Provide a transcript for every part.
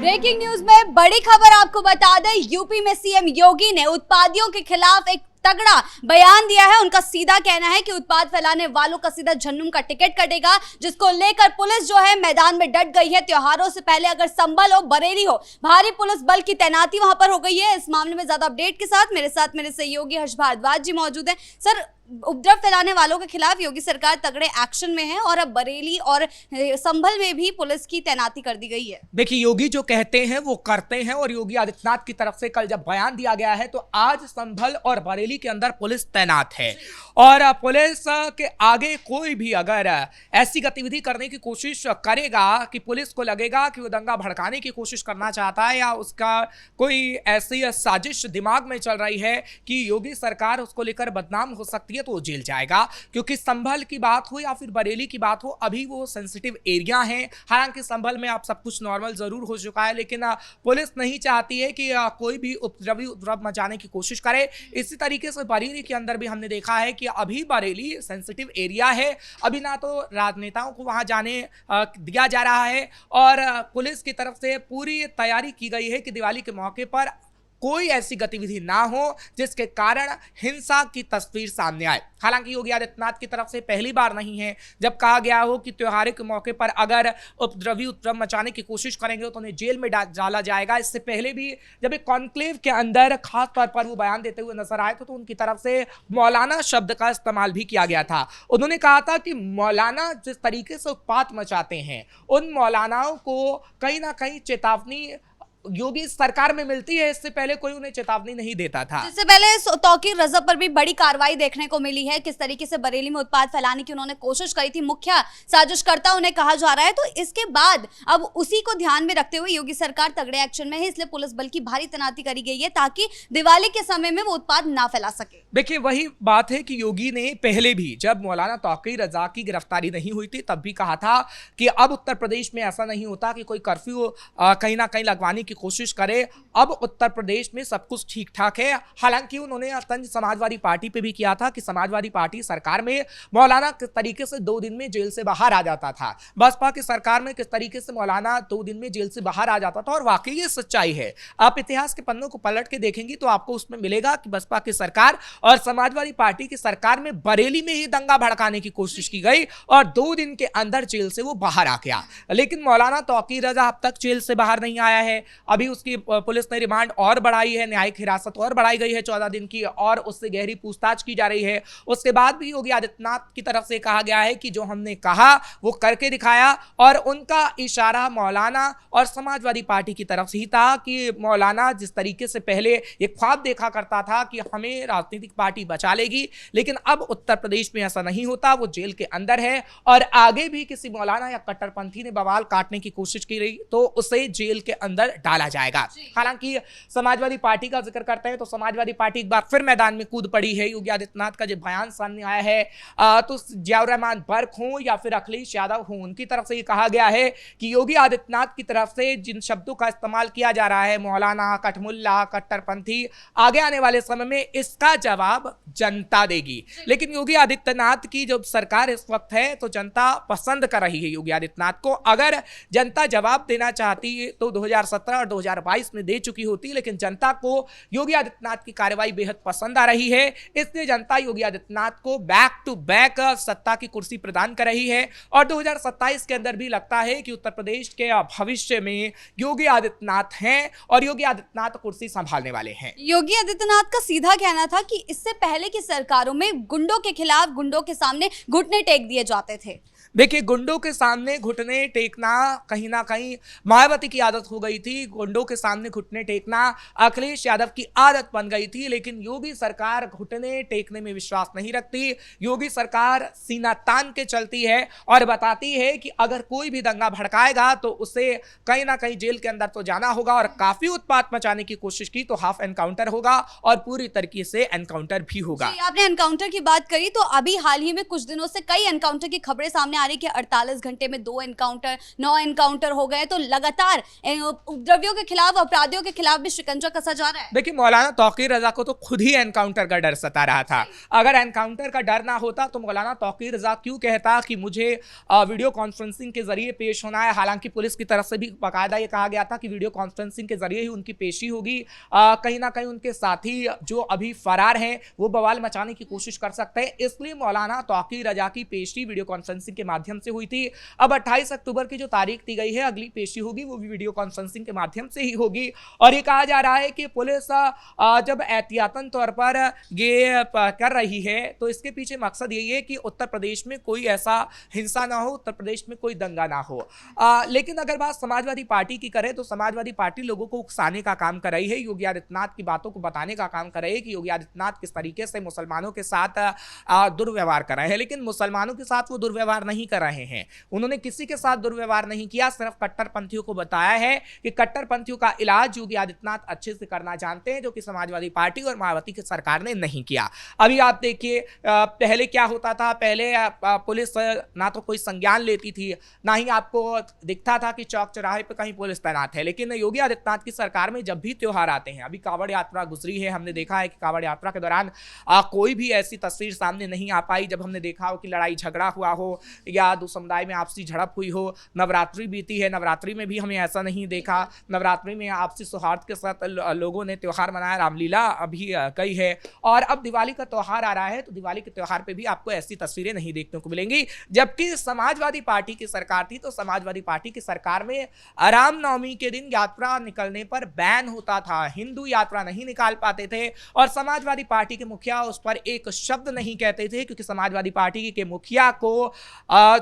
Breaking news में बड़ी खबर आपको बता दें, यूपी में सीएम योगी ने उत्पादियों के खिलाफ एक तगड़ा बयान दिया है। उनका सीधा कहना है कि उत्पाद फैलाने वालों का सीधा झन्नुम का टिकट कटेगा, जिसको लेकर पुलिस जो है मैदान में डट गई है। त्योहारों से पहले अगर संभल हो, बरेली हो, भारी पुलिस बल की तैनाती वहां पर हो गई है। इस मामले में ज्यादा अपडेट के साथ मेरे सहयोगी हर्ष भारद्वाज जी मौजूद हैं। सर, उपद्रव फैलाने वालों के खिलाफ योगी सरकार तगड़े एक्शन में है और अब बरेली और संभल में भी पुलिस की तैनाती कर दी गई है। देखिए, योगी जो कहते हैं वो करते हैं और योगी आदित्यनाथ की तरफ से कल जब बयान दिया गया है तो आज संभल और बरेली के अंदर पुलिस तैनात है और पुलिस के आगे कोई भी अगर ऐसी गतिविधि करने की कोशिश करेगा कि पुलिस को लगेगा कि वो दंगा भड़काने की कोशिश करना चाहता है या उसका कोई ऐसी साजिश दिमाग में चल रही है कि योगी सरकार उसको लेकर बदनाम हो सकती है, तो वो जेल जाएगा। क्योंकि संभल की बात हो या फिर बरेली की बात हो, अभी वो सेंसिटिव एरिया है। हालांकि संभल में अब सब कुछ नॉर्मल जरूर हो चुका है, लेकिन पुलिस नहीं चाहती है कि कोई भी उपद्रव मचाने की कोशिश करे। इसी तरीके से बरेली के अंदर भी हमने देखा है कि अभी बरेली सेंसिटिव एरिया है। अभी ना तो राजनेताओं को वहां जाने दिया जा रहा है और पुलिस की तरफ से पूरी तैयारी की गई है कि दिवाली के मौके पर कोई ऐसी गतिविधि ना हो जिसके कारण हिंसा की तस्वीर सामने आए। हालांकि योगी आदित्यनाथ की तरफ से पहली बार नहीं है जब कहा गया हो कि त्योहार के मौके पर अगर उपद्रव मचाने की कोशिश करेंगे तो उन्हें जेल में डाला जाएगा। इससे पहले भी जब एक कॉन्क्लेव के अंदर खास तौर पर वो बयान देते हुए नजर आए थे तो उनकी तरफ से मौलाना शब्द का इस्तेमाल भी किया गया था। उन्होंने कहा था कि मौलाना जिस तरीके से उत्पात मचाते हैं, उन मौलानाओं को कहीं ना कहीं चेतावनी योगी सरकार में मिलती है। इससे पहले कोई उन्हें चेतावनी नहीं देता था। इससे पहले तौकीर रजा पर भी बड़ी कार्रवाई देखने को मिली है। किस तरीके से बरेली में उत्पाद फैलाने की उन्होंने कोशिश करी थी, मुख्य साजिशकर्ता उन्हें कहा जा रहा है। तो इसके बाद अब उसी को ध्यान में रखते हुए योगी सरकार तगड़े एक्शन में है, इसलिए पुलिस बल की भारी तैनाती करी गई है ताकि दिवाली के समय में वो उत्पाद ना फैला सके। देखिए, वही बात है कि योगी ने पहले भी जब मौलाना तौकीर रजा की गिरफ्तारी नहीं हुई थी तब भी कहा था कि अब उत्तर प्रदेश में ऐसा नहीं होता कि कोई कर्फ्यू कहीं ना कहीं लगवाने की कोशिश करे। अब उत्तर प्रदेश में सब कुछ ठीक ठाक है। हालांकि उन्होंने तंज समाजवादी पार्टी पे भी किया था कि समाजवादी पार्टी सरकार में मौलाना किस तरीके से 2 दिन में जेल से बाहर आ जाता था, बसपा की सरकार में किस तरीके से मौलाना 2 दिन में जेल से बाहर आ जाता था। और वाकई ये सच्चाई है। आप इतिहास के पन्नों को पलट के देखेंगे तो आपको उसमें मिलेगा कि बसपा की सरकार और समाजवादी पार्टी की सरकार में बरेली में ही दंगा भड़काने की कोशिश की गई और 2 दिन के अंदर जेल से वो बाहर आ गया। लेकिन मौलाना तौकीर रजा अब तक जेल से बाहर नहीं आया है। अभी उसकी पुलिस ने रिमांड और बढ़ाई है, न्यायिक हिरासत और बढ़ाई गई है 14 दिन की और उससे गहरी पूछताछ की जा रही है। उसके बाद भी योगी आदित्यनाथ की तरफ से कहा गया है कि जो हमने कहा वो करके दिखाया और उनका इशारा मौलाना और समाजवादी पार्टी की तरफ से ही था कि मौलाना जिस तरीके से पहले एक ख्वाब देखा करता था कि हमें राजनीतिक पार्टी बचा लेगी, लेकिन अब उत्तर प्रदेश में ऐसा नहीं होता। वो जेल के अंदर है और आगे भी किसी मौलाना या कट्टरपंथी ने बवाल काटने की कोशिश की रही तो उसे जेल के अंदर डाला जाएगा। हालांकि समाजवादी पार्टी का जिक्र करते हैं तो समाजवादी पार्टी एक बार फिर मैदान में कूद पड़ी है। योगी आदित्यनाथ का जो बयान सामने आया है तो जियाउर रहमान बर्क हो या फिर अखिलेश यादव हो, उनकी तरफ से ये कहा गया है कि योगी आदित्यनाथ की तरफ से जिन शब्दों का इस्तेमाल किया जा रहा है, मौलाना, कठमुल्ला, कट्टरपंथी, आगे आने वाले समय में इसका जवाब जनता देगी। लेकिन योगी आदित्यनाथ की जो सरकार इस वक्त है तो जनता पसंद कर रही है योगी आदित्यनाथ को। अगर जनता जवाब देना चाहती है तो 2017 और 2022 में दे चुकी होती, लेकिन जनता को योगी आदित्यनाथ की कार्रवाई बेहद पसंद आ रही है। इसलिए जनता योगी आदित्यनाथ को बैक टू बैक सत्ता की कुर्सी प्रदान कर रही है और 2027 के अंदर भी लगता है कि उत्तर प्रदेश के भविष्य में योगी आदित्यनाथ हैं और योगी आदित्यनाथ कुर्सी संभालने वाले हैं। योगी आदित्यनाथ का सीधा कहना था कि इससे पहले की सरकारों में गुंडों के खिलाफ, गुंडों के सामने घुटने टेक दिए जाते थे। देखिए, गुंडों के सामने घुटने टेकना कहीं ना कहीं मायावती की आदत हो गई थी। गुंडों के सामने घुटने टेकना अखिलेश यादव की आदत बन गई थी। लेकिन योगी सरकार घुटने टेकने में विश्वास नहीं रखती। योगी सरकार सीना तान के चलती है और बताती है कि अगर कोई भी दंगा भड़काएगा तो उसे कहीं ना कहीं जेल के अंदर तो जाना होगा और काफी उत्पात मचाने की कोशिश की तो हाफ एनकाउंटर होगा और पूरी तरीके से एनकाउंटर भी होगा। आपने एनकाउंटर की बात करी तो अभी हाल ही में कुछ दिनों से कई एनकाउंटर की खबरें सामने आ रही है कि 48 घंटे में 2 एनकाउंटर, 9 एनकाउंटर हो गए, तो लगातार उपद्रवियों के खिलाफ, अपराधियों के खिलाफ भी शिकंजा कसा जा रहा है। देखिए, मौलाना तौकीर रजा को तो खुद ही एनकाउंटर का डर सता रहा था। अगर एनकाउंटर का डर ना होता तो मौलाना तौकीर रजा क्यों कहता कि मुझे वीडियो कॉन्फ्रेंसिंग के जरिए पेश होना है। हालांकि पुलिस की तरफ से भी बाकायदा ये कहा गया था कि वीडियो कॉन्फ्रेंसिंग के जरिए ही उनकी पेशी होगी। कहीं ना कहीं उनके साथी जो अभी फरार हैं वो बवाल मचाने की कोशिश कर सकते हैं, इसलिए मौलाना तौकीर रजा की पेशी वीडियो कॉन्फ्रेंसिंग के माध्यम से हुई थी। अब 28 अक्टूबर की जो तारीख दी गई है, अगली पेशी होगी वो भी वीडियो कॉन्फ्रेंसिंग के माध्यम से ही होगी। और ये कहा जा रहा है कि पुलिस जब एहतियातन तौर पर ये कर रही है तो इसके पीछे मकसद यही है कि उत्तर प्रदेश में कोई ऐसा हिंसा ना हो, उत्तर प्रदेश में कोई दंगा ना हो। लेकिन अगर बात समाजवादी पार्टी की करें तो समाजवादी पार्टी लोगों को उकसाने का काम कर रही है, योगी आदित्यनाथ की बातों को बताने का काम कर रही है कि योगी आदित्यनाथ किस तरीके से मुसलमानों के साथ दुर्व्यवहार कर रहे हैं। लेकिन मुसलमानों के साथ वो दुर्व्यवहार नहीं कर रहे हैं, उन्होंने किसी के साथ दुर्व्यवहार नहीं किया, सिर्फ कट्टरपंथियों को बताया है कि कट्टरपंथियों का इलाज योगी आदित्यनाथ अच्छे से करना जानते हैं, जो कि समाजवादी पार्टी और मायावती की सरकार ने नहीं किया। अभी आप देखिए, पहले क्या होता था, पहले पुलिस ना तो कोई संज्ञान लेती थी, ना ही आपको दिखता था कि चौक चौराहे पे कहीं पुलिस तैनात है। लेकिन योगी आदित्यनाथ की सरकार में जब भी त्योहार आते हैं, अभी कांवड़ यात्रा गुजरी है, हमने देखा है कि कांवड़ यात्रा के दौरान कोई भी ऐसी तस्वीर सामने नहीं आ पाई जब हमने देखा हो कि लड़ाई झगड़ा हुआ हो या दो समुदाय में आपसी झड़प हुई हो। नवरात्रि बीती है, नवरात्रि में भी हमें ऐसा नहीं देखा। नवरात्रि में आपसी सौहार्द के साथ लोगों ने त्योहार मनाया, रामलीला अभी गई है। और अब दिवाली का त्योहार आ रहा है तो दिवाली के त्योहार पे भी आपको ऐसी तस्वीरें नहीं देखने को मिलेंगी। जबकि समाजवादी पार्टी की सरकार थी तो समाजवादी पार्टी की सरकार में रामनवमी के दिन यात्रा निकलने पर बैन होता था, हिंदू यात्रा नहीं निकाल पाते थे और समाजवादी पार्टी के मुखिया उस पर एक शब्द नहीं कहते थे, क्योंकि समाजवादी पार्टी के मुखिया को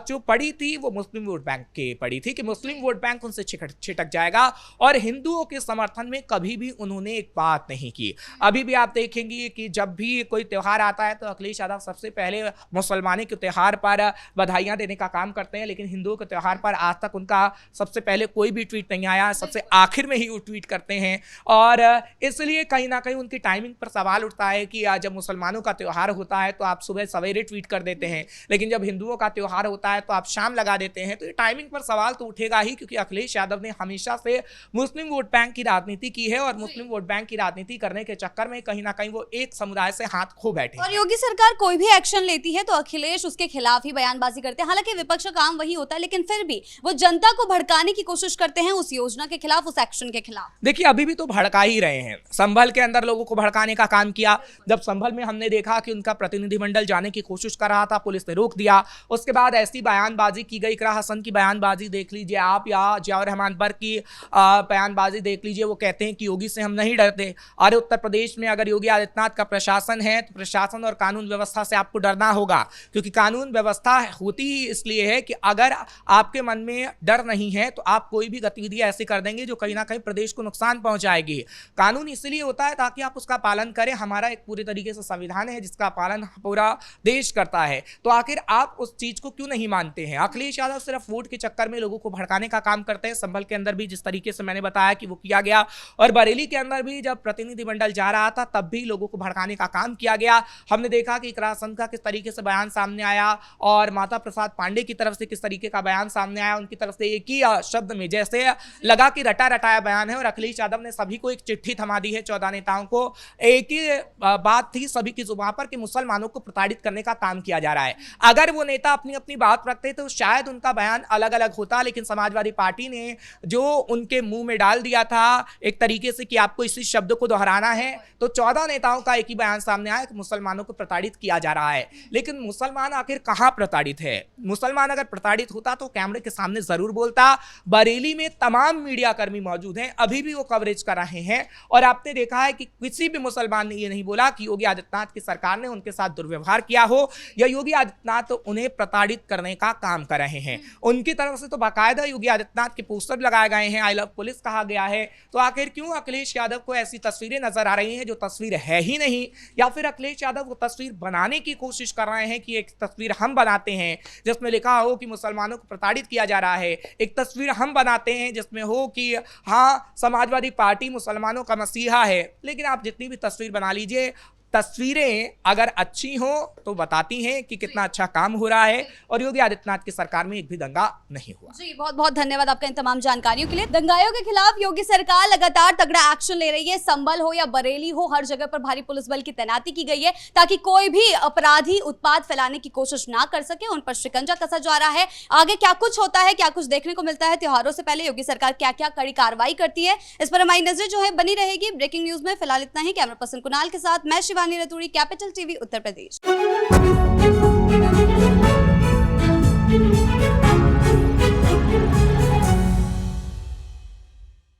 जो पड़ी थी वो मुस्लिम वोट बैंक के पड़ी थी कि मुस्लिम वोट बैंक उनसे छिटक जाएगा, और हिंदुओं के समर्थन में कभी भी उन्होंने एक बात नहीं की। अभी भी आप देखेंगे कि जब भी कोई त्योहार आता है तो अखिलेश यादव सबसे पहले मुसलमानी के त्योहार पर बधाइयां देने का काम करते हैं, लेकिन हिंदुओं के त्योहार पर आज तक उनका सबसे पहले कोई भी ट्वीट नहीं आया, सबसे आखिर में ही वो ट्वीट करते हैं। और इसलिए कहीं ना कहीं उनकी टाइमिंग पर सवाल उठता है कि जब मुसलमानों का त्योहार होता है तो आप सुबह सवेरे ट्वीट कर देते हैं, लेकिन जब हिंदुओं का त्योहार होता है तो आप शाम लगा देते हैं। तो ये टाइमिंग पर सवाल तो उठेगा ही, क्योंकि अखिलेश यादव ने हमेशा से मुस्लिम वोट बैंक की राजनीति की है और मुस्लिम वोट बैंक की राजनीति करने के चक्कर में कहीं ना कहीं वो एक समुदाय से हाथ खो बैठे। और योगी सरकार कोई भी एक्शन लेती है तो अखिलेश उसके खिलाफ ही बयानबाजी करते हैं। हालांकि विपक्ष का काम वही होता है, लेकिन फिर भी वो जनता को भड़काने की कोशिश करते हैं उस योजना के खिलाफ, उस एक्शन के खिलाफ। देखिए, अभी भी तो भड़का ही रहे हैं। संभल के अंदर लोगों को भड़काने का काम किया। जब संभल में हमने देखा कि उनका प्रतिनिधिमंडल जाने की कोशिश कर रहा था, पुलिस ने रोक दिया। उसके बाद ऐसी बयानबाजी की गई, इकरा हसन की बयानबाजी देख लीजिए आप, या जियाउर रहमान बर्क की बयानबाजी देख लीजिए। वो कहते हैं कि योगी से हम नहीं डरते। अरे उत्तर प्रदेश में अगर योगी आदित्यनाथ का प्रशासन है तो प्रशासन और कानून व्यवस्था से आपको डरना होगा, क्योंकि कानून व्यवस्था होती ही इसलिए है कि अगर आपके मन में डर नहीं है तो आप कोई भी गतिविधि ऐसी कर देंगे जो कहीं ना कहीं प्रदेश को नुकसान पहुंचाएगी। कानून इसलिए होता है ताकि आप उसका पालन करें। हमारा एक पूरी तरीके से संविधान है जिसका पालन पूरा देश करता है, तो आखिर आप उस चीज को क्यों नहीं मानते हैं? अखिलेश यादव सिर्फ वोट के चक्कर में लोगों को भड़काने का काम करते हैं। संभल के अंदर भी जिस तरीके से मैंने बताया कि वो किया गया, और बरेली के अंदर भी जब प्रतिनिधिमंडल जा रहा था तब भी लोगों को भड़काने का काम किया गया। हमने देखा कि इकरा हसन का किस तरीके से बयान सामने आया और माता प्रसाद पांडे की तरफ से किस तरीके का बयान सामने आया। उनकी तरफ से एक ही शब्द में जैसे लगा कि रटा रटाया बयान है, और अखिलेश यादव ने सभी को एक चिट्ठी थमा दी है। 14 नेताओं को एक ही बात थी सभी की जुबान पर कि मुसलमानों को प्रताड़ित करने का काम किया जा रहा है। अगर वो नेता अपनी अपनी बात रखते तो शायद उनका बयान अलग अलग होता, लेकिन समाजवादी पार्टी ने जो उनके मुंह में डाल दिया था एक तरीके से कि आपको इसी शब्द को दोहराना है, तो 14 नेताओं का एक ही बयान सामने आया कि मुसलमानों को प्रताड़ित किया जा रहा है। लेकिन मुसलमान आखिर कहां प्रताड़ित है? मुसलमान अगर प्रताड़ित होता तो कैमरे के सामने जरूर बोलता। बरेली में तमाम मीडिया कर्मी मौजूद हैं, अभी भी वो कवरेज कर रहे हैं, और आपने देखा है कि किसी भी मुसलमान ने ये नहीं बोला कि योगी आदित्यनाथ की सरकार ने उनके साथ दुर्व्यवहार किया हो या योगी आदित्यनाथ तो उन्हें प्रताड़ित करने का काम कर रहे हैं। उनकी तरफ से तो बाकायदा योगी आदित्यनाथ के पोस्टर लगाए गए हैं, आई लव पुलिस कहा गया है। तो आखिर क्यों अखिलेश यादव को ऐसी तस्वीरें नजर आ रही हैं जो तस्वीर है ही नहीं, या फिर अखिलेश यादव वो तस्वीर बनाने की कोशिश कर रहे हैं कि एक तस्वीर हम बनाते हैं जिसमें लिखा हो कि मुसलमानों को प्रताड़ित किया जा रहा है, एक तस्वीर हम बनाते हैं जिसमें हो कि हाँ समाजवादी पार्टी मुसलमानों का मसीहा है। लेकिन आप जितनी भी तस्वीर बना लीजिए, तस्वीरें अगर अच्छी हो तो बताती हैं कि कितना अच्छा काम हो रहा है और योगी आदित्यनाथ की सरकार में एक भी दंगा नहीं हुआ। जी बहुत बहुत धन्यवाद आपका इन तमाम जानकारियों के लिए। दंगाइयों के खिलाफ योगी सरकार लगातार तगड़ा एक्शन ले रही है। संभल हो या बरेली हो, हर जगह पर भारी पुलिस बल की तैनाती की गई है ताकि कोई भी अपराधी उत्पात फैलाने की कोशिश ना कर सके। उन पर शिकंजा कसा जा रहा है। आगे क्या कुछ होता है, क्या कुछ देखने को मिलता है, त्योहारों से पहले योगी सरकार क्या क्या कड़ी कार्रवाई करती है, इस पर हमारी नजर जो है बनी रहेगी। ब्रेकिंग न्यूज में फिलहाल इतना ही। कैमरा पर्सन कुणाल के साथ मैं शिवानी रतूड़ी, कैपिटल टीवी उत्तर प्रदेश।